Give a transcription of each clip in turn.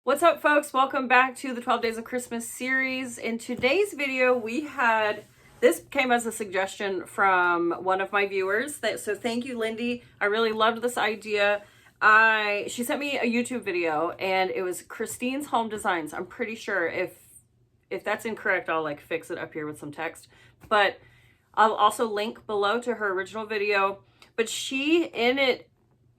What's up, folks? Welcome back to the 12 Days of Christmas series. In today's video, this came as a suggestion from one of my viewers. So thank you, Lindy. I really loved this idea. She sent me a YouTube video and it was Christine's Home Designs. I'm pretty sure if that's incorrect, I'll like fix it up here with some text. But I'll also link below to her original video. But she, in it,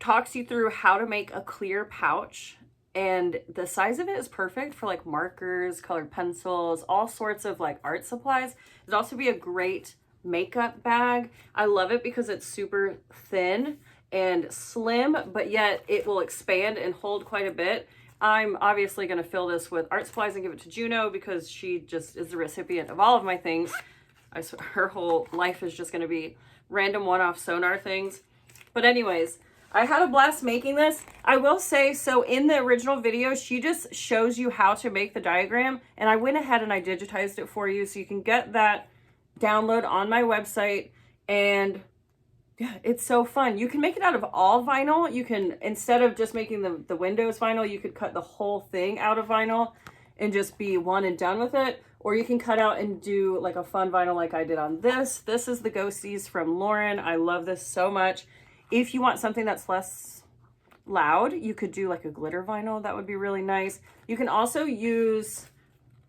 talks you through how to make a clear pouch. And the size of it is perfect for like markers, colored pencils, all sorts of like art supplies. It'd also be a great makeup bag. I love it because it's super thin and slim, but yet it will expand and hold quite a bit. I'm obviously going to fill this with art supplies and give it to Juno because she just is the recipient of all of my things. Her whole life is just going to be random one-off SewGnar things. But anyways, I had a blast making this. I will say, so in the original video, she just shows you how to make the diagram, and I went ahead and I digitized it for you, so you can get that download on my website. And yeah, it's so fun. You can make it out of all vinyl. You can, instead of just making the windows vinyl, you could cut the whole thing out of vinyl and just be one and done with it. Or you can cut out and do like a fun vinyl like I did on this. This is the Ghosties from Lauren. I love this so much. If you want something that's less loud, you could do like a glitter vinyl. That would be really nice. You can also use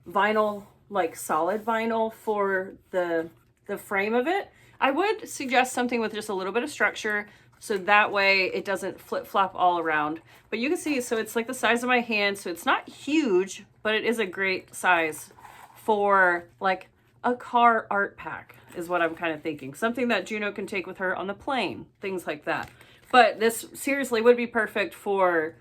vinyl, like solid vinyl, for the frame of it. I would suggest something with just a little bit of structure, so that way it doesn't flip-flop all around. But you can see, so it's like the size of my hand, so it's not huge, but it is a great size for like a car art pack is what I'm kind of thinking. Something that Juno can take with her on the plane, things like that. But this seriously would be perfect for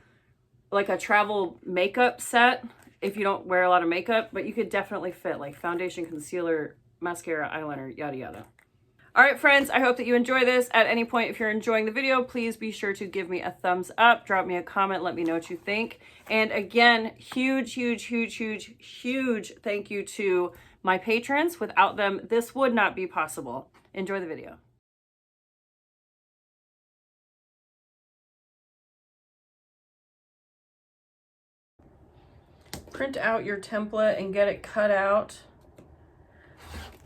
like a travel makeup set if you don't wear a lot of makeup, but you could definitely fit like foundation, concealer, mascara, eyeliner, yada yada. All right, friends, I hope that you enjoy this. At any point, if you're enjoying the video, please be sure to give me a thumbs up, drop me a comment, let me know what you think. And again, huge thank you to my patrons. Without them, this would not be possible. Enjoy the video. Print out your template and get it cut out.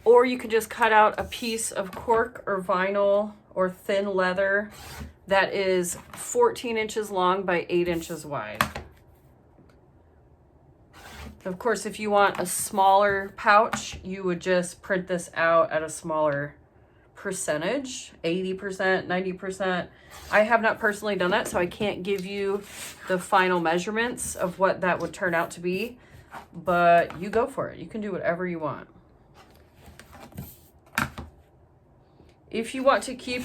Or you could just cut out a piece of cork or vinyl or thin leather that is 14 inches long by 8 inches wide. Of course, if you want a smaller pouch, you would just print this out at a smaller percentage, 80%, 90%. I have not personally done that, so I can't give you the final measurements of what that would turn out to be, but you go for it. You can do whatever you want. If you want to keep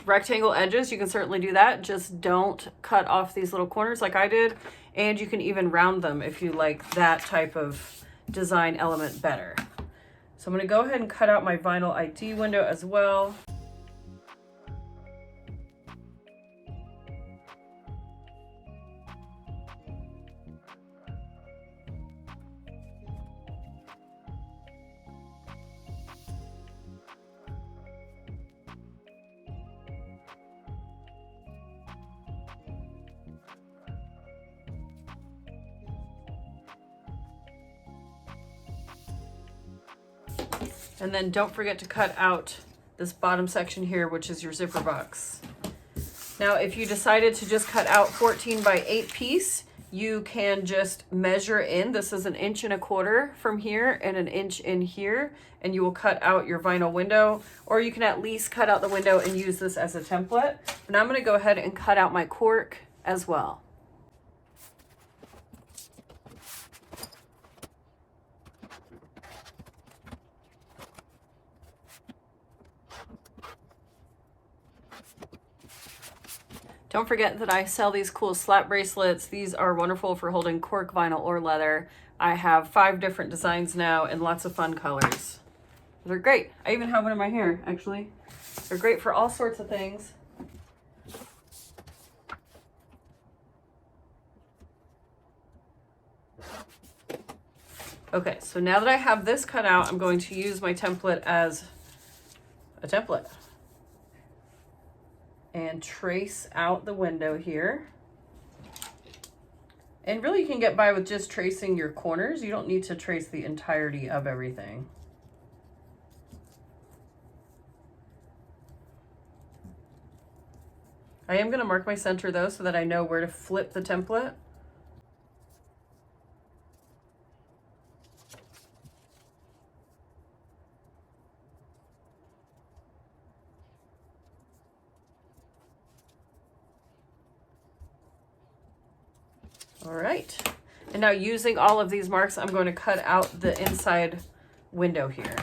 rectangle edges, you can certainly do that. Just don't cut off these little corners like I did. And you can even round them if you like that type of design element better. So I'm going to go ahead and cut out my vinyl ID window as well. And then don't forget to cut out this bottom section here, which is your zipper box. Now, if you decided to just cut out 14 by 8 piece, you can just measure in. This is 1.25 inches from here and 1 inch in here, and you will cut out your vinyl window, or you can at least cut out the window and use this as a template. And I'm going to go ahead and cut out my cork as well. Don't forget that I sell these cool slap bracelets. These are wonderful for holding cork, vinyl, or leather. I have 5 different designs now and lots of fun colors. They're great. I even have one in my hair, actually. They're great for all sorts of things. Okay, so now that I have this cut out, I'm going to use my template as a template. And trace out the window here. And really you can get by with just tracing your corners. You don't need to trace the entirety of everything. I am going to mark my center though so that I know where to flip the template. All right, and now using all of these marks, I'm going to cut out the inside window here.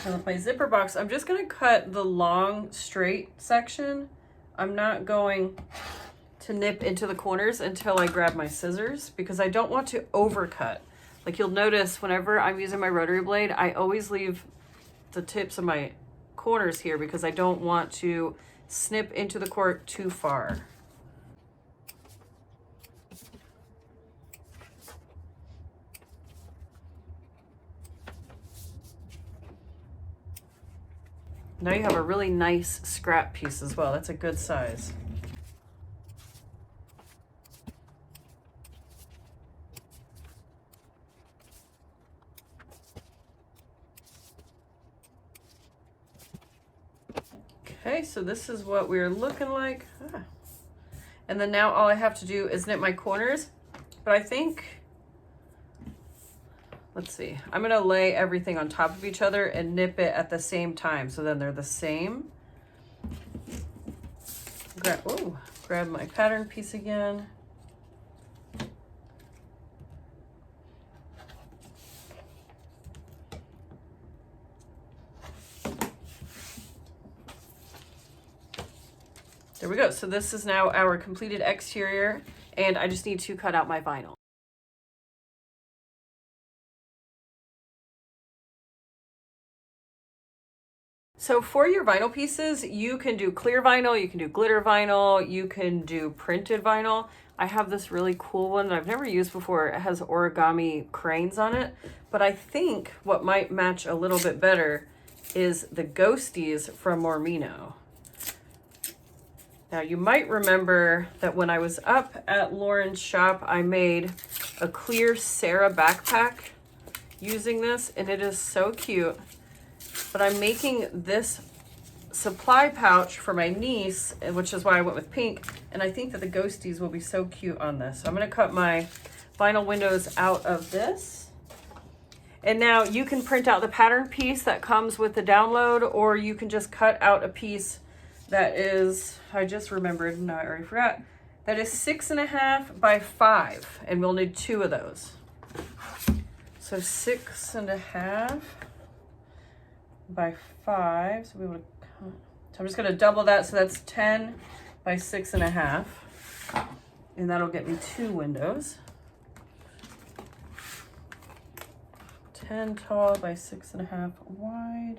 And with my zipper box, I'm just going to cut the long straight section. I'm not going to nip into the corners until I grab my scissors because I don't want to overcut. Like you'll notice whenever I'm using my rotary blade, I always leave the tips of my corners here because I don't want to snip into the cord too far. Now you have a really nice scrap piece as well. That's a good size. Okay, so this is what we're looking like. And then now all I have to do is knit my corners. But I think, let's see, I'm gonna lay everything on top of each other and nip it at the same time. So then they're the same. Grab my pattern piece again. There we go. So this is now our completed exterior, and I just need to cut out my vinyl. So for your vinyl pieces, you can do clear vinyl, you can do glitter vinyl, you can do printed vinyl. I have this really cool one that I've never used before. It has origami cranes on it, but I think what might match a little bit better is the ghosties from Mormino. Now you might remember that when I was up at Lauren's shop, I made a clear Sarah backpack using this, and it is so cute. But I'm making this supply pouch for my niece, which is why I went with pink, and I think that the ghosties will be so cute on this. So I'm gonna cut my vinyl windows out of this. And now you can print out the pattern piece that comes with the download, or you can just cut out a piece that is, I just remembered, no, I already forgot. That is 6.5 by 5, and we'll need 2 of those. So 6.5 by 5, so so I'm just gonna double that, so that's 10 by 6.5, and that'll get me 2 windows. 10 tall by 6.5 wide.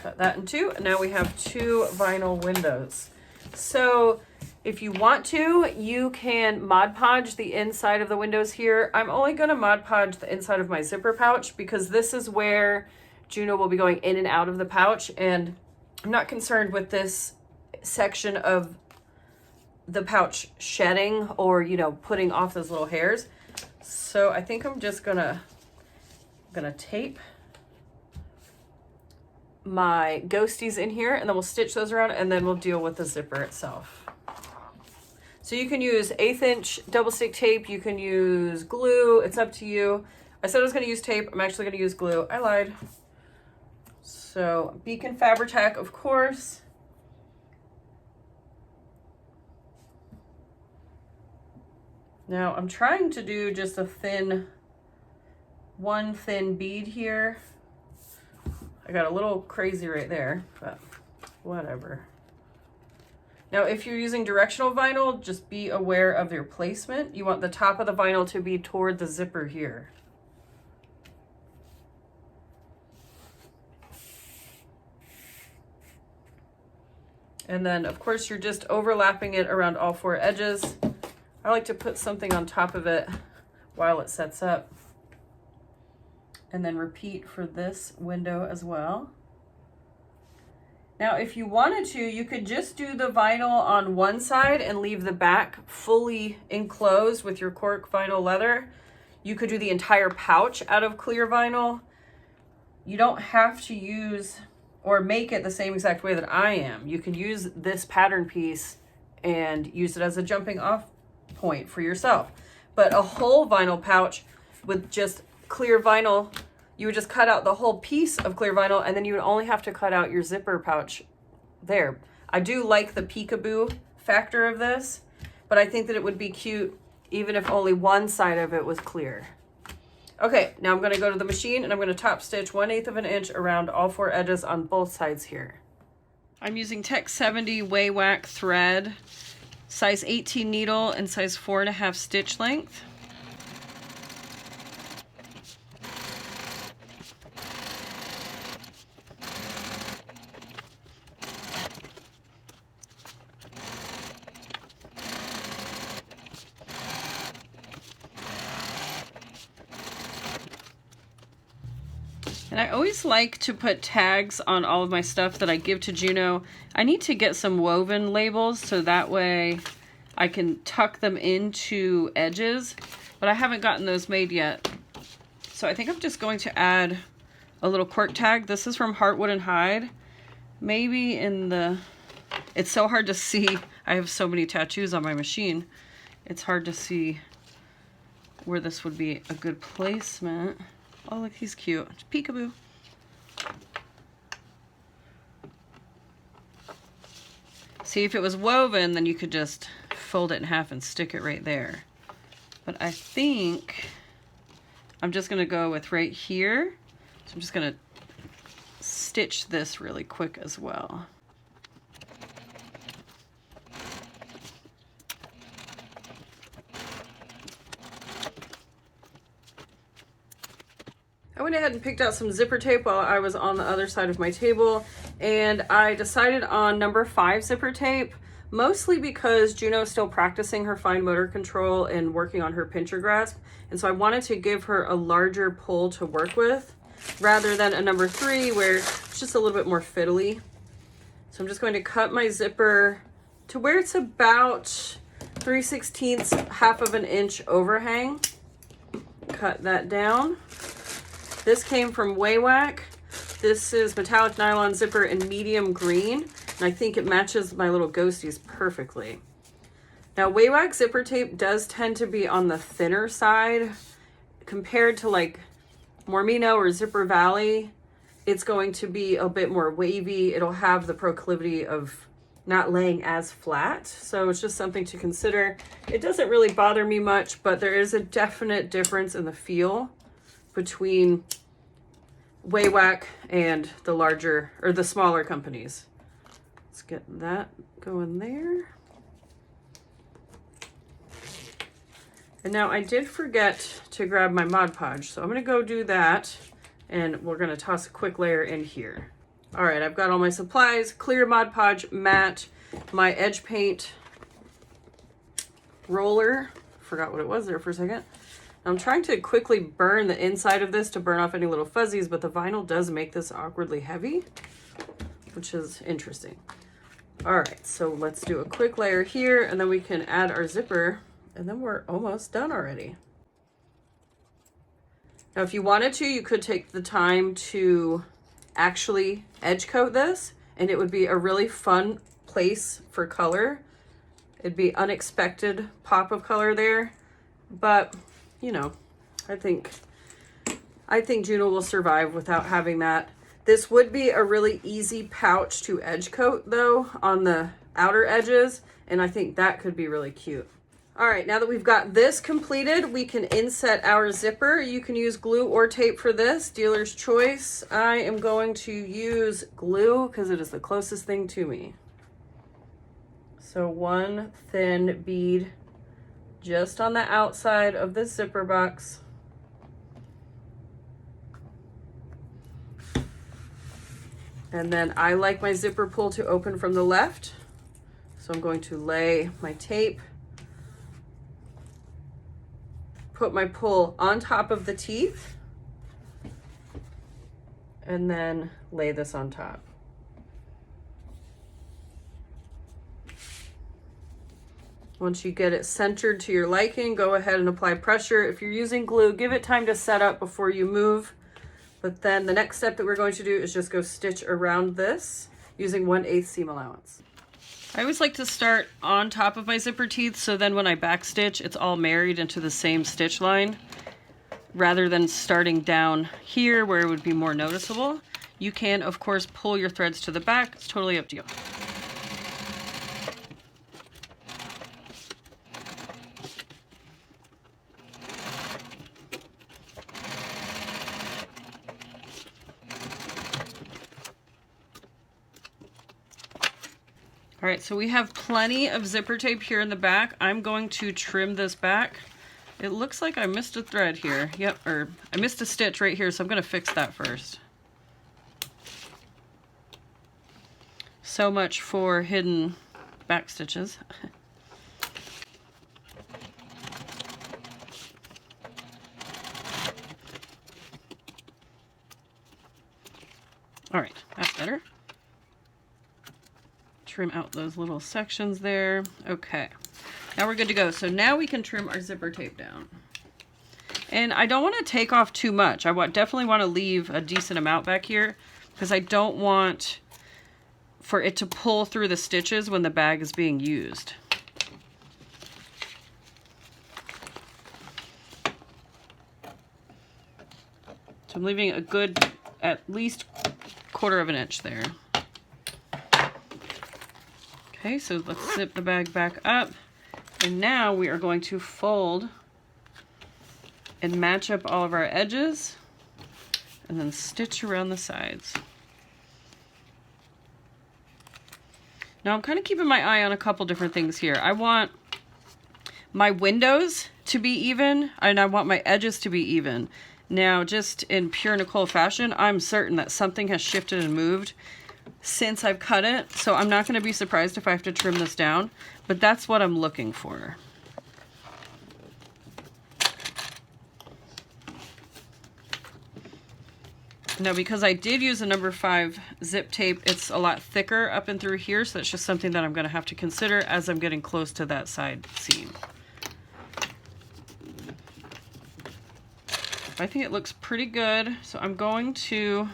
Cut that in 2, and now we have 2 vinyl windows. So if you want to, you can Mod Podge the inside of the windows here. I'm only going to Mod Podge the inside of my zipper pouch because this is where Juno will be going in and out of the pouch, and I'm not concerned with this section of the pouch shedding or, you know, putting off those little hairs. So I think I'm just gonna tape my ghosties in here, and then we'll stitch those around, and then we'll deal with the zipper itself. So you can use 1/8 inch double stick tape, you can use glue, it's up to you. I said I was gonna use tape, I'm actually gonna use glue. I lied. So Beacon Fabri-Tac, of course. Now I'm trying to do just one thin bead here. I got a little crazy right there, but whatever. Now, if you're using directional vinyl, just be aware of your placement. You want the top of the vinyl to be toward the zipper here. And then, of course, you're just overlapping it around all 4 edges. I like to put something on top of it while it sets up. And then repeat for this window as well. Now, if you wanted to, you could just do the vinyl on one side and leave the back fully enclosed with your cork vinyl leather. You could do the entire pouch out of clear vinyl. You don't have to use or make it the same exact way that I am. You can use this pattern piece and use it as a jumping off point for yourself. But a whole vinyl pouch with just clear vinyl, you would just cut out the whole piece of clear vinyl, and then you would only have to cut out your zipper pouch there. I do like the peekaboo factor of this, but I think that it would be cute even if only one side of it was clear. Okay, now I'm gonna go to the machine and I'm gonna top stitch 1/8 of an inch around all 4 edges on both sides here. I'm using Tech 70 Way Whack thread, size 18 needle and size 4.5 stitch length. And I always like to put tags on all of my stuff that I give to Juno. I need to get some woven labels so that way I can tuck them into edges, but I haven't gotten those made yet. So I think I'm just going to add a little cork tag. This is from Heartwood and Hide. Maybe in the, it's so hard to see. I have so many tattoos on my machine. It's hard to see where this would be a good placement. Oh, look, he's cute. Peekaboo. See, if it was woven, then you could just fold it in half and stick it right there. But I think I'm just going to go with right here. So I'm just going to stitch this really quick as well. I went ahead and picked out some zipper tape while I was on the other side of my table, and I decided on number 5 zipper tape, mostly because Juno's still practicing her fine motor control and working on her pincher grasp, and so I wanted to give her a larger pull to work with rather than a number 3 where it's just a little bit more fiddly. So I'm just going to cut my zipper to where it's about 3/16, half of an inch overhang. Cut that down. This came from Way Whack. This is metallic nylon zipper in medium green, and I think it matches my little ghosties perfectly. Now, Way Whack zipper tape does tend to be on the thinner side compared to like Mormino or Zipper Valley. It's going to be a bit more wavy. It'll have the proclivity of not laying as flat, so it's just something to consider. It doesn't really bother me much, but there is a definite difference in the feel between Way Whack and the larger or the smaller companies. Let's get that going there. And now I did forget to grab my Mod Podge, so I'm gonna go do that, and we're gonna toss a quick layer in here. All right, I've got all my supplies, clear Mod Podge, matte, my edge paint roller, forgot what it was there for a second. I'm trying to quickly burn the inside of this to burn off any little fuzzies, but the vinyl does make this awkwardly heavy, which is interesting. All right, so let's do a quick layer here, and then we can add our zipper, and then we're almost done already. Now, if you wanted to, you could take the time to actually edge coat this, and it would be a really fun place for color. It'd be unexpected pop of color there, but you know, I think Juno will survive without having that. This would be a really easy pouch to edge coat though on the outer edges, and I think that could be really cute. All right, now that we've got this completed, we can inset our zipper. You can use glue or tape for this, dealer's choice. I am going to use glue because it is the closest thing to me. So one thin bead just on the outside of the zipper box. And then I like my zipper pull to open from the left. So I'm going to lay my tape, put my pull on top of the teeth, and then lay this on top. Once you get it centered to your liking, go ahead and apply pressure. If you're using glue, give it time to set up before you move. But then the next step that we're going to do is just go stitch around this using 1/8 seam allowance. I always like to start on top of my zipper teeth, so then when I back stitch, it's all married into the same stitch line, rather than starting down here where it would be more noticeable. You can, of course, pull your threads to the back. It's totally up to you. All right, so we have plenty of zipper tape here in the back. I'm going to trim this back. It looks like I missed a thread here. Yep, or I missed a stitch right here, so I'm gonna fix that first. So much for hidden back stitches. All right, that's better. Trim out those little sections there. Okay, now we're good to go. So now we can trim our zipper tape down. And I don't want to take off too much. I definitely want to leave a decent amount back here because I don't want for it to pull through the stitches when the bag is being used. So I'm leaving a good, at least 1/4 of an inch there. Okay, so let's zip the bag back up. And now we are going to fold and match up all of our edges and then stitch around the sides. Now I'm kind of keeping my eye on a couple different things here. I want my windows to be even and I want my edges to be even. Now, just in pure Nicole fashion, I'm certain that something has shifted and moved since I've cut it, so I'm not going to be surprised if I have to trim this down, but that's what I'm looking for. Now, because I did use a number 5 zip tape, it's a lot thicker up and through here, so that's just something that I'm going to have to consider as I'm getting close to that side seam. I think it looks pretty good, so I'm going to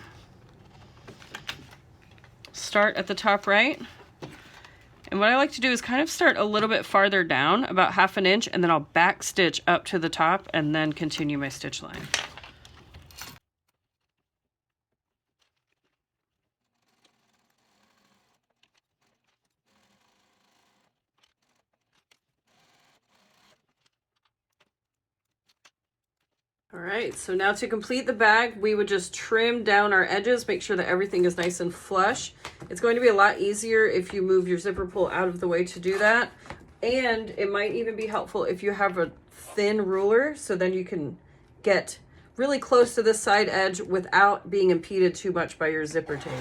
start at the top right. And what I like to do is kind of start a little bit farther down, about 1/2 inch, and then I'll back stitch up to the top and then continue my stitch line. All right, so now to complete the bag, we would just trim down our edges, make sure that everything is nice and flush. It's going to be a lot easier if you move your zipper pull out of the way to do that. And it might even be helpful if you have a thin ruler, so then you can get really close to the side edge without being impeded too much by your zipper tape.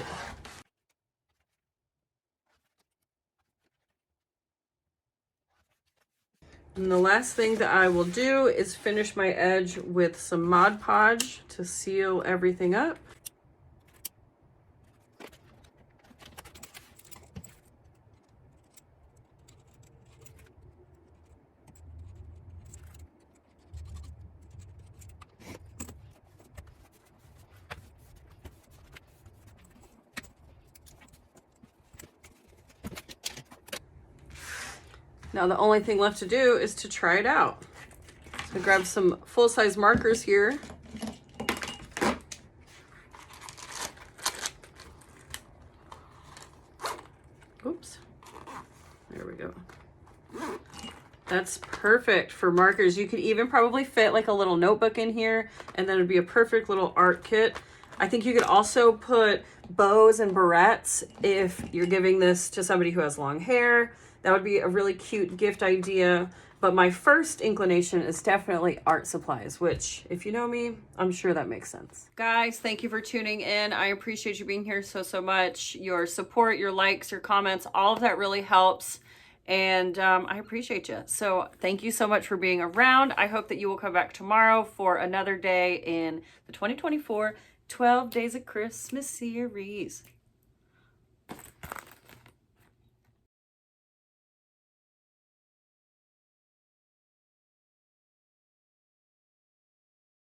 And the last thing that I will do is finish my edge with some Mod Podge to seal everything up. Now the only thing left to do is to try it out. So grab some full-size markers here. Oops, there we go. That's perfect for markers. You could even probably fit like a little notebook in here, and then it'd be a perfect little art kit. I think you could also put bows and barrettes if you're giving this to somebody who has long hair. That would be a really cute gift idea. But my first inclination is definitely art supplies, which, if you know me, I'm sure that makes sense. Guys, thank you for tuning in. I appreciate you being here so much. Your support, your likes, your comments, all of that really helps. And I appreciate you. So thank you so much for being around. I hope that you will come back tomorrow for another day in the 2024 12 Days of Christmas series.